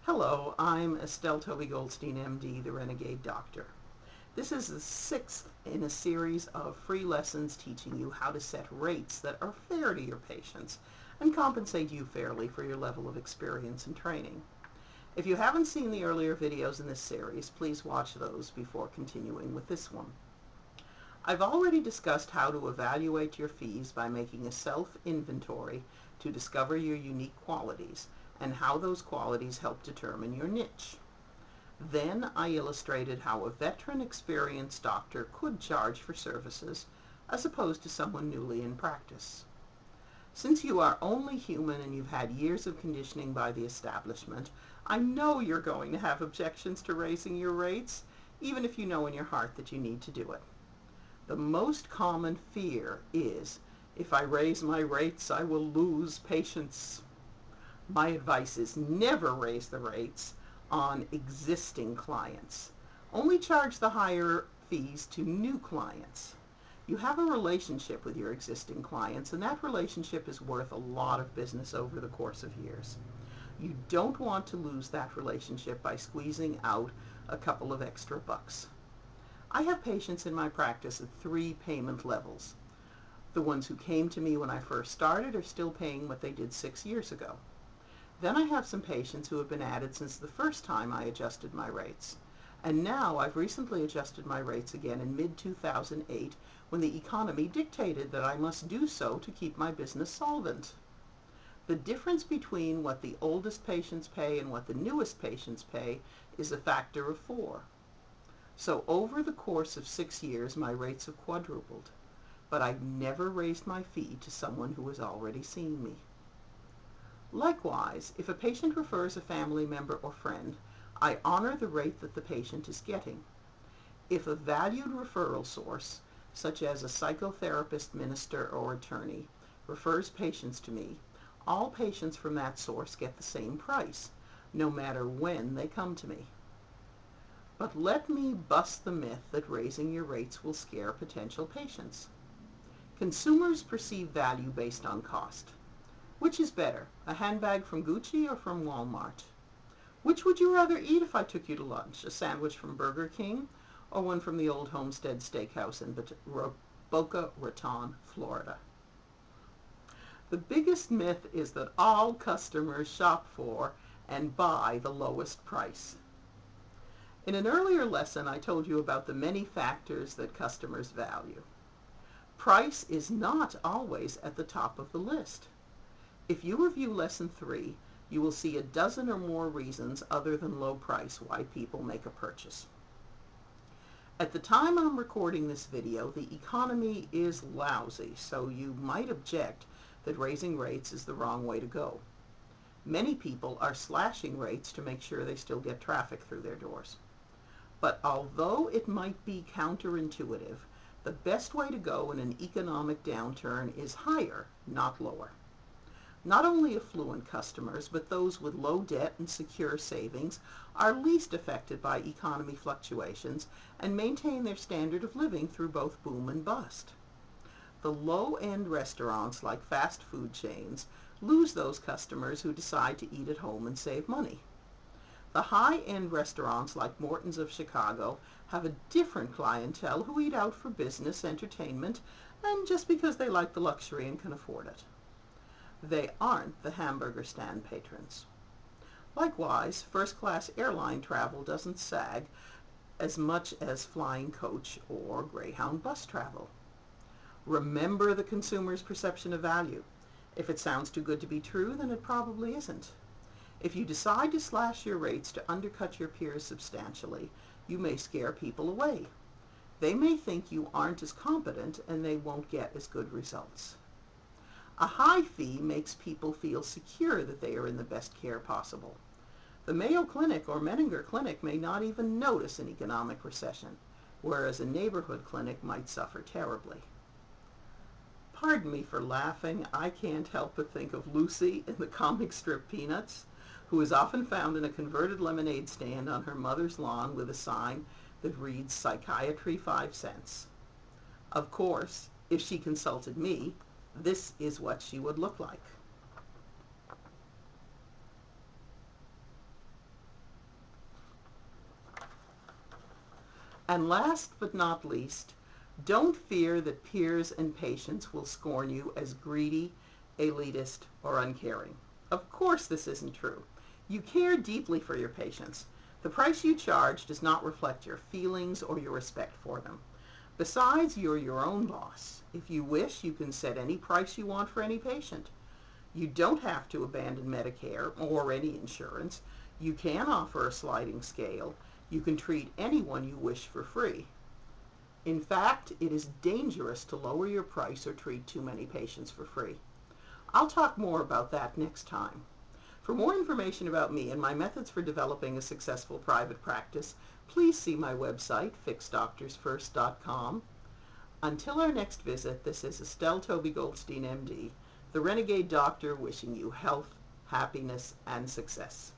Hello, I'm Estelle Toby Goldstein, MD, the Renegade Doctor. This is the sixth in a series of free lessons teaching you how to set rates that are fair to your patients and compensate you fairly for your level of experience and training. If you haven't seen the earlier videos in this series, please watch those before continuing with this one. I've already discussed how to evaluate your fees by making a self-inventory to discover your unique qualities and how those qualities help determine your niche. Then I illustrated how a veteran experienced doctor could charge for services as opposed to someone newly in practice. Since you are only human and you've had years of conditioning by the establishment, I know you're going to have objections to raising your rates, even if you know in your heart that you need to do it. The most common fear is, if I raise my rates, I will lose patients. My advice is never raise the rates on existing clients. Only charge the higher fees to new clients. You have a relationship with your existing clients, and that relationship is worth a lot of business over the course of years. You don't want to lose that relationship by squeezing out a couple of extra bucks. I have patients in my practice at 3 payment levels. The ones who came to me when I first started are still paying what they did 6 years ago. Then I have some patients who have been added since the first time I adjusted my rates. And now I've recently adjusted my rates again in mid-2008 when the economy dictated that I must do so to keep my business solvent. The difference between what the oldest patients pay and what the newest patients pay is a factor of 4. So over the course of 6 years, my rates have quadrupled. But I've never raised my fee to someone who has already seen me. Likewise, if a patient refers a family member or friend, I honor the rate that the patient is getting. If a valued referral source, such as a psychotherapist, minister, or attorney, refers patients to me, all patients from that source get the same price, no matter when they come to me. But let me bust the myth that raising your rates will scare potential patients. Consumers perceive value based on cost. Which is better, a handbag from Gucci or from Walmart? Which would you rather eat if I took you to lunch, a sandwich from Burger King or one from the old Homestead Steakhouse in Boca Raton, Florida? The biggest myth is that all customers shop for and buy the lowest price. In an earlier lesson, I told you about the many factors that customers value. Price is not always at the top of the list. If you review Lesson 3, you will see a dozen or more reasons other than low price why people make a purchase. At the time I'm recording this video, the economy is lousy, so you might object that raising rates is the wrong way to go. Many people are slashing rates to make sure they still get traffic through their doors. But although it might be counterintuitive, the best way to go in an economic downturn is higher, not lower. Not only affluent customers, but those with low debt and secure savings are least affected by economy fluctuations and maintain their standard of living through both boom and bust. The low-end restaurants like fast food chains lose those customers who decide to eat at home and save money. The high-end restaurants like Morton's of Chicago have a different clientele who eat out for business, entertainment, and just because they like the luxury and can afford it. They aren't the hamburger stand patrons. Likewise, first-class airline travel doesn't sag as much as flying coach or Greyhound bus travel. Remember the consumer's perception of value. If it sounds too good to be true, then it probably isn't. If you decide to slash your rates to undercut your peers substantially, you may scare people away. They may think you aren't as competent and they won't get as good results. A high fee makes people feel secure that they are in the best care possible. The Mayo Clinic or Menninger Clinic may not even notice an economic recession, whereas a neighborhood clinic might suffer terribly. Pardon me for laughing. I can't help but think of Lucy in the comic strip Peanuts, who is often found in a converted lemonade stand on her mother's lawn with a sign that reads "Psychiatry 5 cents." Of course, if she consulted me, this is what she would look like. And last but not least, don't fear that peers and patients will scorn you as greedy, elitist, or uncaring. Of course this isn't true. You care deeply for your patients. The price you charge does not reflect your feelings or your respect for them. Besides, you're your own boss. If you wish, you can set any price you want for any patient. You don't have to abandon Medicare or any insurance. You can offer a sliding scale. You can treat anyone you wish for free. In fact, it is dangerous to lower your price or treat too many patients for free. I'll talk more about that next time. For more information about me and my methods for developing a successful private practice, please see my website, fixdoctorsfirst.com. Until our next visit, this is Estelle Toby Goldstein, MD, the Renegade Doctor, wishing you health, happiness, and success.